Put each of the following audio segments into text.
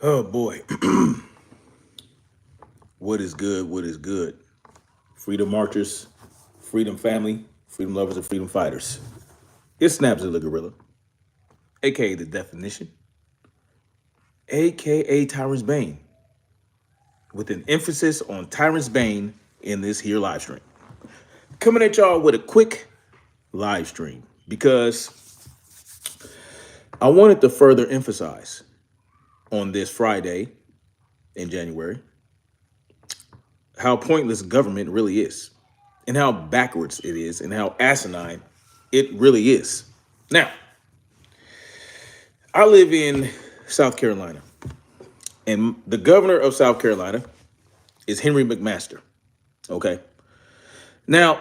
Oh boy. What is good? What is good? Freedom marchers, freedom family, freedom lovers, and freedom fighters. It's Snapzilla Gorilla, aka the definition, aka Tyrant's Bane, with an emphasis on Tyrant's Bane in this here live stream. Coming at y'all with a quick live stream because I wanted to further emphasize on this Friday in January how pointless government really is and how backwards it is and how asinine it really is. Now, I live in South Carolina, and the governor of South Carolina is Henry McMaster. Okay. Now,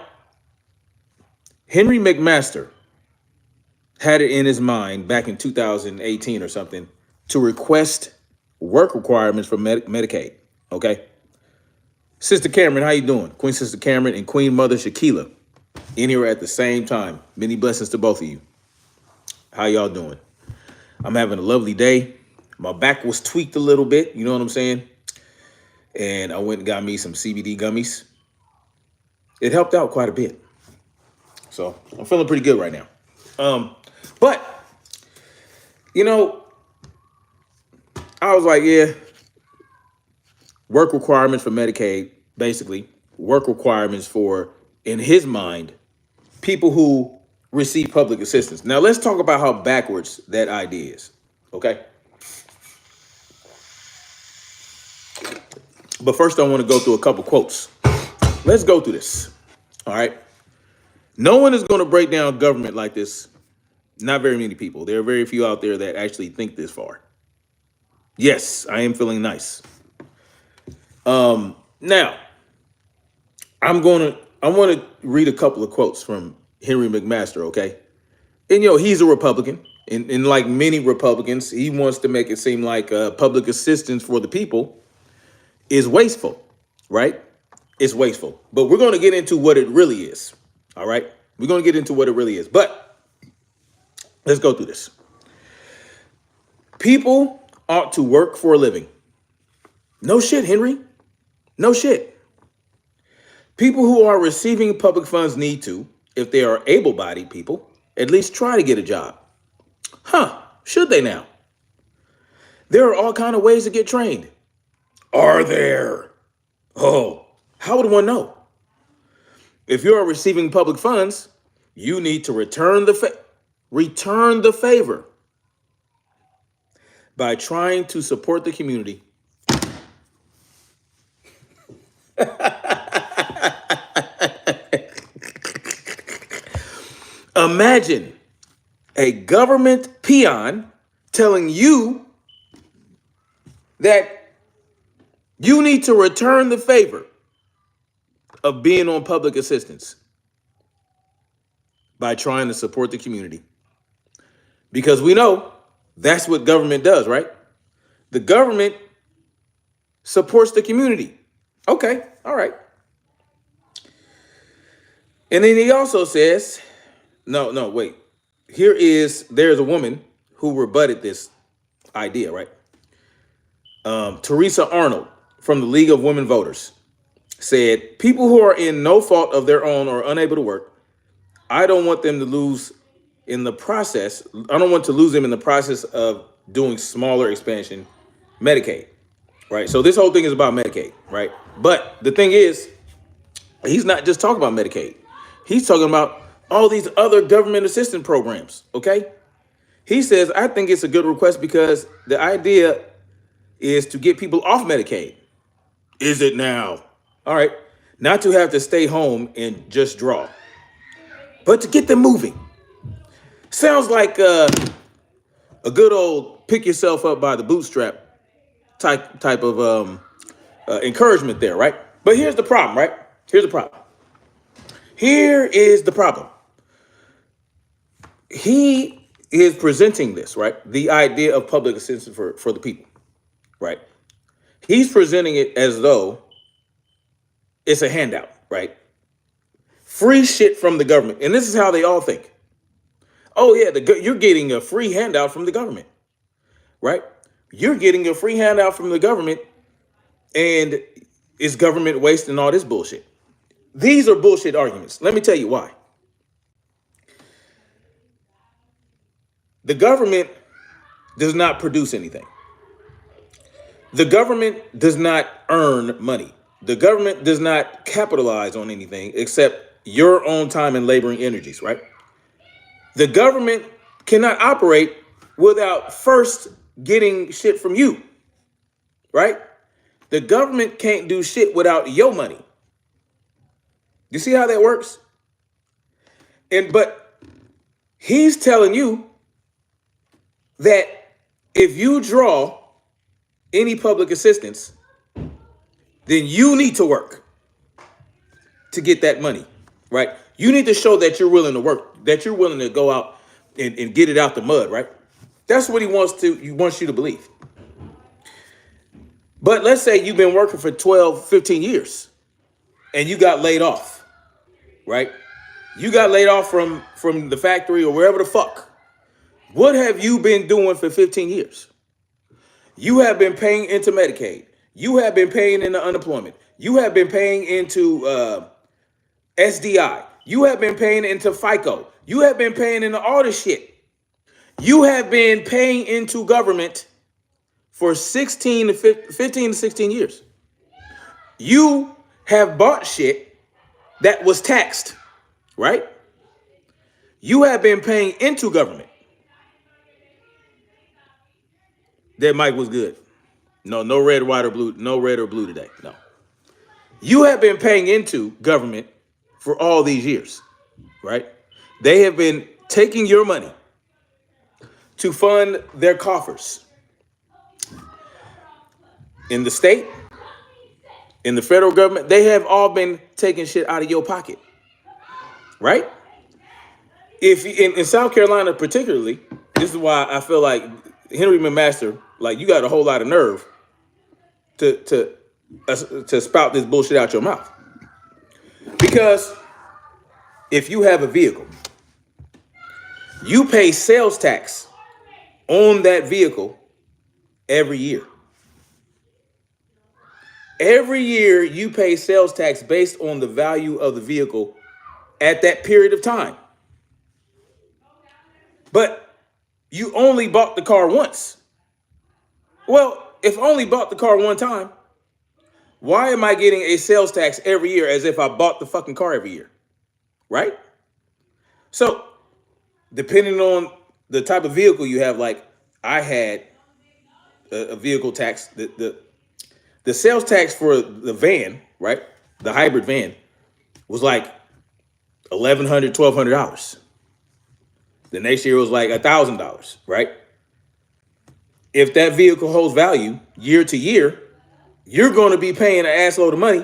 Henry McMaster had it in his mind back in 2018 or something to request work requirements for Medicaid. Okay. Sister Cameron, how you doing? Queen Sister Cameron and Queen Mother Shaquila in here at the same time. Many blessings to both of you. How y'all doing? I'm having a lovely day. My back was tweaked a little bit, you know what I'm saying? And I went and got me some CBD gummies. It helped out quite a bit. So I'm feeling pretty good right now. But, you know, I was like, yeah, work requirements for Medicaid, basically work requirements for, in his mind, people who receive public assistance. Now let's talk about how backwards that idea is, okay? But first I want to go through a couple quotes. Let's go through this, all right? No one is going to break down government like this. Not very many people. There are very few out there that actually think this far. Yes, I am feeling nice. Now, I want to read a couple of quotes from Henry McMaster, okay? And, he's a Republican. And like many Republicans, he wants to make it seem like public assistance for the people is wasteful, right? It's wasteful. But we're going to get into what it really is, all right? We're going to get into what it really is. But let's go through this. People ought to work for a living. No shit, Henry. No shit. People who are receiving public funds need to, if they are able-bodied people, at least try to get a job. Huh, should they now? There are all kinds of ways to get trained. Are there? Oh, how would one know? If you are receiving public funds, you need to return the favor by trying to support the community. Imagine a government peon telling you that you need to return the favor of being on public assistance by trying to support the community. Because we know that's what government does, right? The government supports the community. Okay, all right. And then he also says, no, wait. There's a woman who rebutted this idea, right? Teresa Arnold from the League of Women Voters said, people who are in no fault of their own or unable to work, I don't want them to lose in the process. I don't want to lose them in the process of doing smaller expansion Medicaid, right? So this whole thing is about Medicaid, right? But the thing is, he's not just talking about Medicaid. He's talking about all these other government assistance programs, okay? He says, I think it's a good request because the idea is to get people off Medicaid. Is it now? All right. Not to have to stay home and just draw, but to get them moving. Sounds like a good old pick yourself up by the bootstrap type of encouragement there, right? But here's the problem, right? Here's the problem. Here is the problem. He is presenting this, right? The idea of public assistance for the people, right? He's presenting it as though it's a handout, right? Free shit from the government. And this is how they all think. Oh, yeah, you're getting a free handout from the government, right? You're getting a free handout from the government, and it's government waste and all this bullshit. These are bullshit arguments. Let me tell you why. The government does not produce anything. The government does not earn money. The government does not capitalize on anything except your own time and laboring energies, right? The government cannot operate without first getting shit from you, right? The government can't do shit without your money. You see how that works? But he's telling you that if you draw any public assistance, then you need to work to get that money, right? You need to show that you're willing to work, that you're willing to go out and get it out the mud, right? That's what he wants you to believe. But let's say you've been working for 12, 15 years and you got laid off, right? You got laid off from the factory or wherever the fuck. What have you been doing for 15 years? You have been paying into Medicaid. You have been paying into unemployment. You have been paying into SDI. You have been paying into FICO. You have been paying into all this shit. You have been paying into government for 15 to 16 years. You have bought shit that was taxed, right? You have been paying into government. That mic was good. No red, white, or blue. No red or blue today. No. You have been paying into government for all these years, right? They have been taking your money to fund their coffers. In the state, in the federal government, they have all been taking shit out of your pocket, right? If in South Carolina particularly, this is why I feel like Henry McMaster, like, you got a whole lot of nerve to spout this bullshit out your mouth. Because if you have a vehicle, you pay sales tax on that vehicle every year. Every year you pay sales tax based on the value of the vehicle at that period of time. But you only bought the car once. Well, if I only bought the car one time, why am I getting a sales tax every year as if I bought the fucking car every year? Right? So, depending on the type of vehicle you have, like I had a vehicle tax, the sales tax for the van, right? The hybrid van was like $1,100, $1,200. The next year it was like $1,000, right? If that vehicle holds value year to year, you're going to be paying an assload of money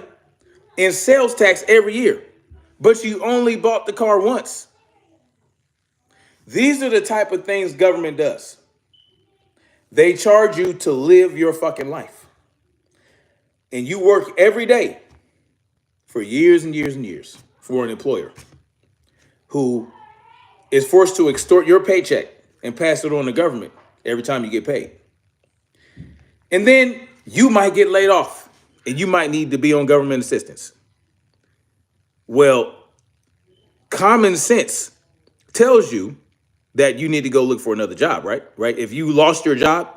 in sales tax every year, but you only bought the car once. These are the type of things government does. They charge you to live your fucking life. And you work every day for years and years and years for an employer who is forced to extort your paycheck and pass it on to government every time you get paid. And then you might get laid off and you might need to be on government assistance. Well, common sense tells you that you need to go look for another job, right? Right? If you lost your job,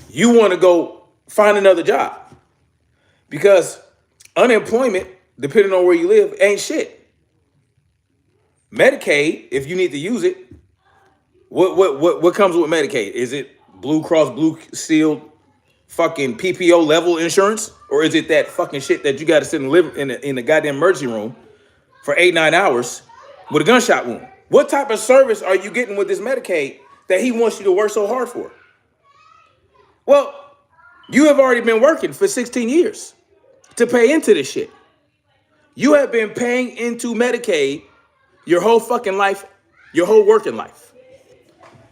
you want to go find another job. Because unemployment, depending on where you live, ain't shit. Medicaid, if you need to use it, what comes with Medicaid? Is it Blue Cross Blue Shield fucking PPO level insurance? Or is it that fucking shit that you got to sit and live in the goddamn emergency room for 8-9 hours with a gunshot wound? What type of service are you getting with this Medicaid that he wants you to work so hard for? Well, you have already been working for 16 years to pay into this shit. You have been paying into Medicaid your whole fucking life, your whole working life.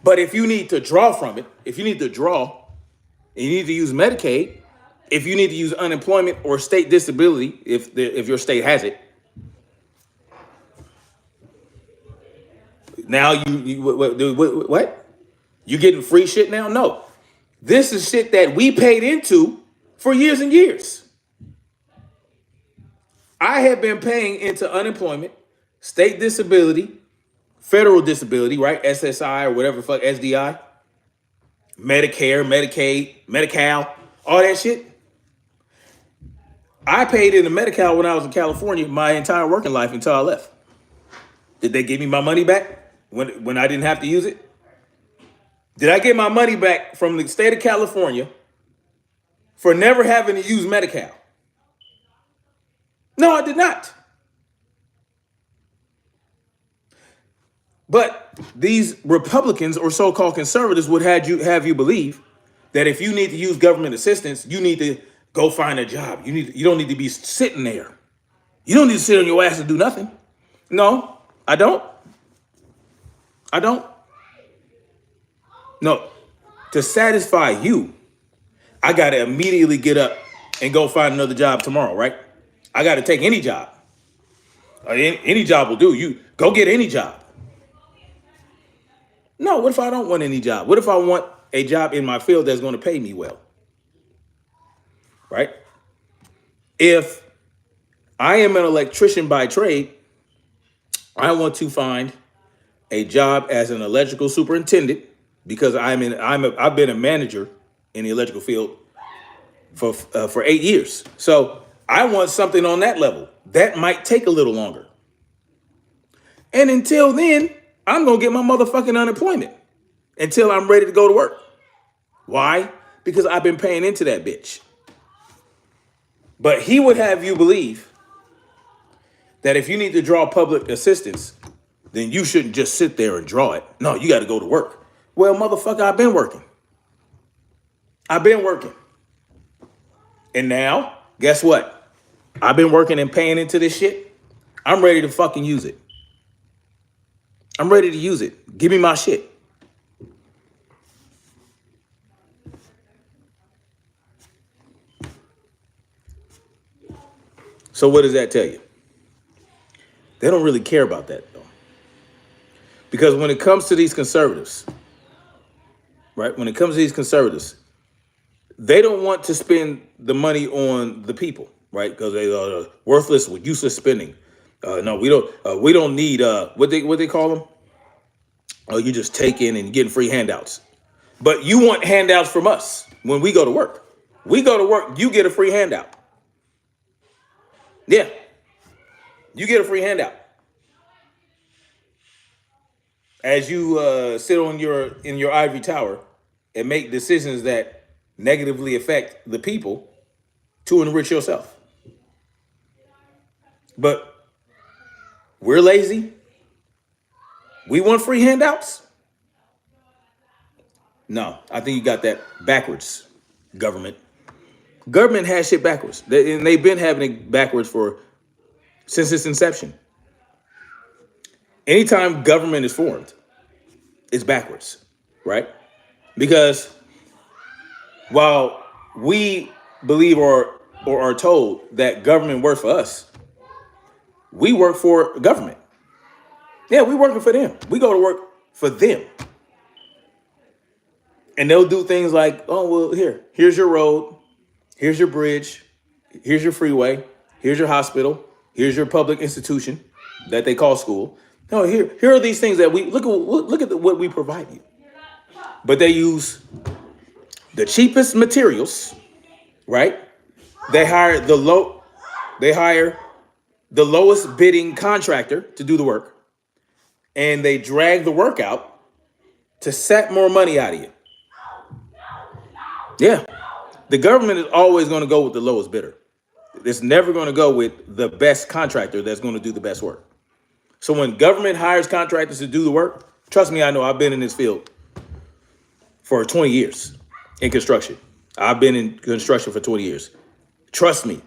But if you need to draw from it, if you need to draw and you need to use Medicaid, if you need to use unemployment or state disability, if your state has it, now what? You getting free shit now? No. This is shit that we paid into for years and years. I have been paying into unemployment, state disability, federal disability, right? SSI or whatever the fuck, SDI, Medicare, Medicaid, Medi-Cal, all that shit. I paid into Medi-Cal when I was in California my entire working life until I left. Did they give me my money back when I didn't have to use it? Did I get my money back from the state of California for never having to use Medi-Cal? No, I did not. But these Republicans or so-called conservatives would have you believe that if you need to use government assistance, you need to go find a job. You don't need to be sitting there. You don't need to sit on your ass and do nothing. No, I don't. I don't. No, to satisfy you, I got to immediately get up and go find another job tomorrow, right? I got to take any job. Any job will do. You go get any job. No, what if I don't want any job? What if I want a job in my field that's going to pay me well? Right? If I am an electrician by trade, I want to find a job as an electrical superintendent because I've been a manager in the electrical field for 8 years. So I want something on that level. That might take a little longer. And until then, I'm going to get my motherfucking unemployment until I'm ready to go to work. Why? Because I've been paying into that bitch. But he would have you believe that if you need to draw public assistance, then you shouldn't just sit there and draw it. No, you got to go to work. Well, motherfucker, I've been working. I've been working. And now, guess what? I've been working and paying into this shit. I'm ready to fucking use it. I'm ready to use it. Give me my shit. So what does that tell you? They don't really care about that, though. Because when it comes to these conservatives, right? When it comes to these conservatives, they don't want to spend the money on the people, right? Because they are worthless with useless spending. No, we don't need what they call them. Oh, you just take in and getting free handouts. But you want handouts from us when we go to work. We go to work, you get a free handout. Yeah, you get a free handout. As you sit in your ivory tower and make decisions that negatively affect the people to enrich yourself. But we're lazy. We want free handouts? No, I think you got that backwards, government. Government has shit backwards. And they've been having it backwards since its inception. Anytime government is formed, it's backwards, right? Because while we believe or are told that government works for us, we work for government. Yeah, we working for them. We go to work for them. And they'll do things like, oh, well, here's your road. Here's your bridge. Here's your freeway. Here's your hospital. Here's your public institution that they call school. No, here are these things that we look at what we provide you. But they use the cheapest materials, right? They hire the lowest bidding contractor to do the work. And they drag the work out to sack more money out of you. Yeah. The government is always going to go with the lowest bidder. It's never going to go with the best contractor that's going to do the best work. So when government hires contractors to do the work, trust me, I know I've been in this field for 20 years in construction. I've been in construction for 20 years. Trust me.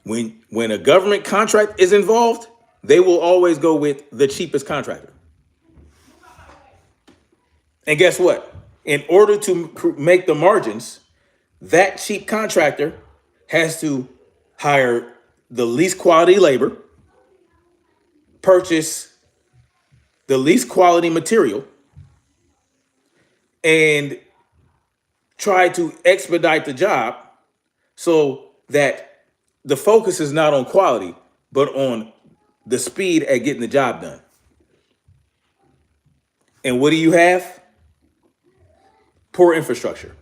When a government contract is involved, they will always go with the cheapest contractor. And guess what? In order to make the margins, that cheap contractor has to hire the least quality labor, purchase the least quality material, and try to expedite the job so that the focus is not on quality, but on the speed at getting the job done. And what do you have? Poor infrastructure,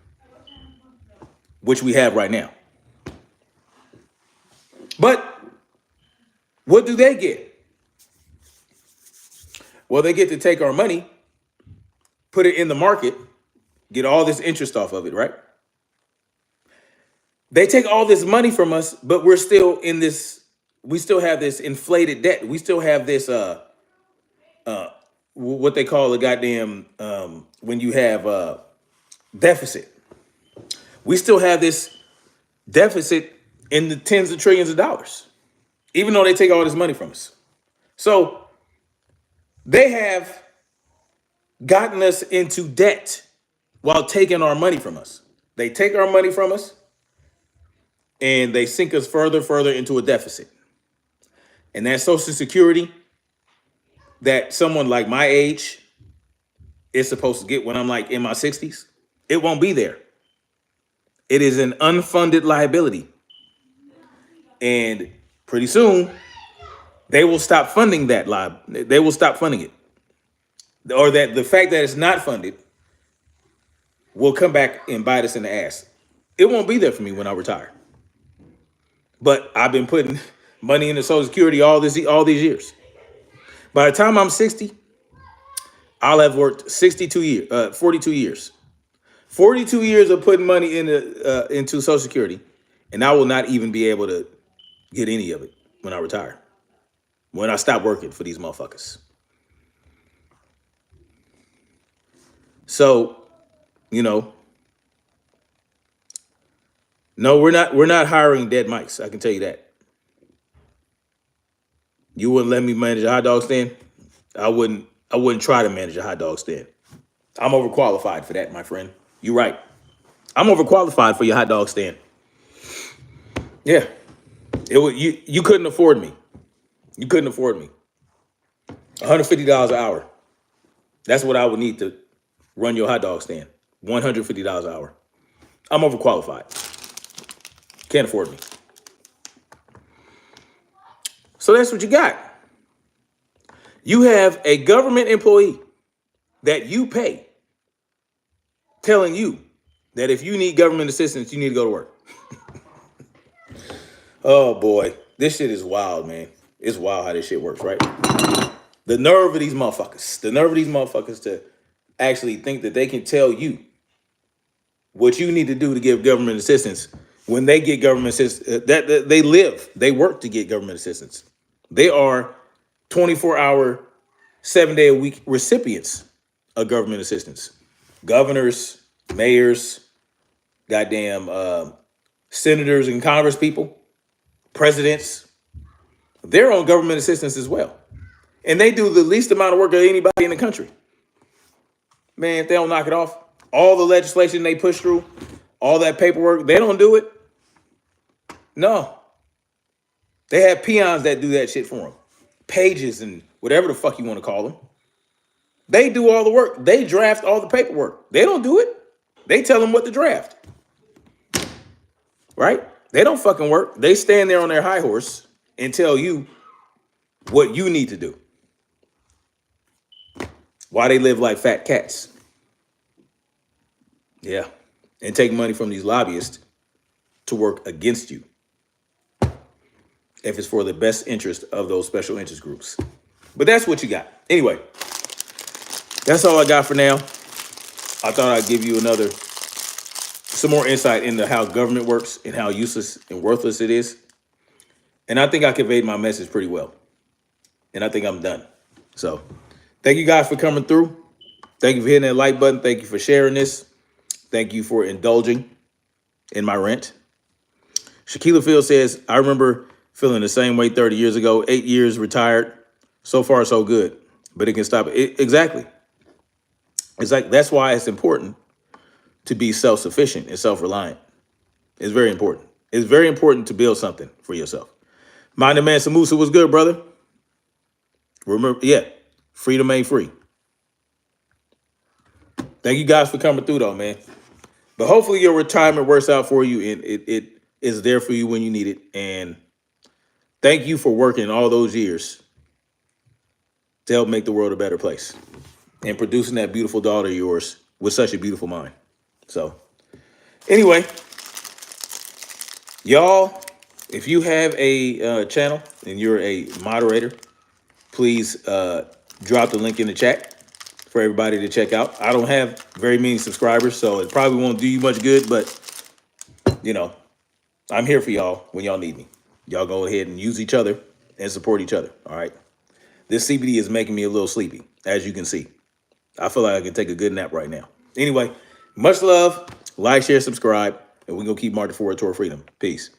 which we have right now. But what do they get? Well, they get to take our money, put it in the market, get all this interest off of it, right? They take all this money from us, but we're still in this, we still have this inflated debt. We still have this what they call a goddamn when you have deficit. We still have this deficit in the tens of trillions of dollars, even though they take all this money from us. So they have gotten us into debt while taking our money from us. They take our money from us and they sink us further into a deficit. And that Social Security that someone like my age is supposed to get when I'm like in my 60s, it won't be there. It is an unfunded liability. And pretty soon, they will stop funding that They will stop funding it. Or that the fact that it's not funded will come back and bite us in the ass. It won't be there for me when I retire. But I've been putting money into Social Security all these years. By the time I'm 60, I'll have worked 42 years, 42 years. 42 years of putting money into Social Security, and I will not even be able to get any of it when I retire. When I stop working for these motherfuckers. So, you know, no, we're not hiring dead mics. I can tell you that. You wouldn't let me manage a hot dog stand? I wouldn't try to manage a hot dog stand. I'm overqualified for that, my friend. You're right. I'm overqualified for your hot dog stand. Yeah. You couldn't afford me. You couldn't afford me. $150 an hour. That's what I would need to run your hot dog stand. $150 an hour. I'm overqualified. Can't afford me. So that's what you got. You have a government employee that you pay telling you that if you need government assistance, you need to go to work. Oh boy, this shit is wild, man. It's wild how this shit works, right? The nerve of these motherfuckers to actually think that they can tell you what you need to do to give government assistance when they get government assistance. That they work to get government assistance. They are 24-hour, 7-day-a-week recipients of government assistance. Governors, mayors, goddamn senators and Congress people, presidents, they're on government assistance as well. And they do the least amount of work of anybody in the country. Man, if they don't knock it off, all the legislation they push through, all that paperwork, they don't do it. No. They have peons that do that shit for them. Pages and whatever the fuck you want to call them. They do all the work. They draft all the paperwork. They don't do it. They tell them what to draft. Right? They don't fucking work. They stand there on their high horse and tell you what you need to do. Why they live like fat cats. Yeah. And take money from these lobbyists to work against you. If it's for the best interest of those special interest groups. But that's what you got. Anyway, that's all I got for now. I thought I'd give you some more insight into how government works and how useless and worthless it is. And I think I conveyed my message pretty well. And I think I'm done. So thank you guys for coming through. Thank you for hitting that like button. Thank you for sharing this. Thank you for indulging in my rant. Shaquilla Field says, I remember feeling the same way 30 years ago, 8 years retired. So far, so good. But it can stop it. Exactly. It's like, that's why it's important to be self-sufficient and self-reliant. It's very important. It's very important to build something for yourself. Mind the man Samusa was good, brother. Remember, yeah, freedom ain't free. Thank you guys for coming through, though, man. But hopefully your retirement works out for you and it is there for you when you need it. And thank you for working all those years to help make the world a better place and producing that beautiful daughter of yours with such a beautiful mind. So anyway, y'all, if you have a channel and you're a moderator, please drop the link in the chat for everybody to check out. I don't have very many subscribers, so it probably won't do you much good, but you know, I'm here for y'all when y'all need me. Y'all go ahead and use each other and support each other. All right. This CBD is making me a little sleepy, as you can see. I feel like I can take a good nap right now. Anyway, much love, like, share, subscribe, and we're going to keep marching forward toward freedom. Peace.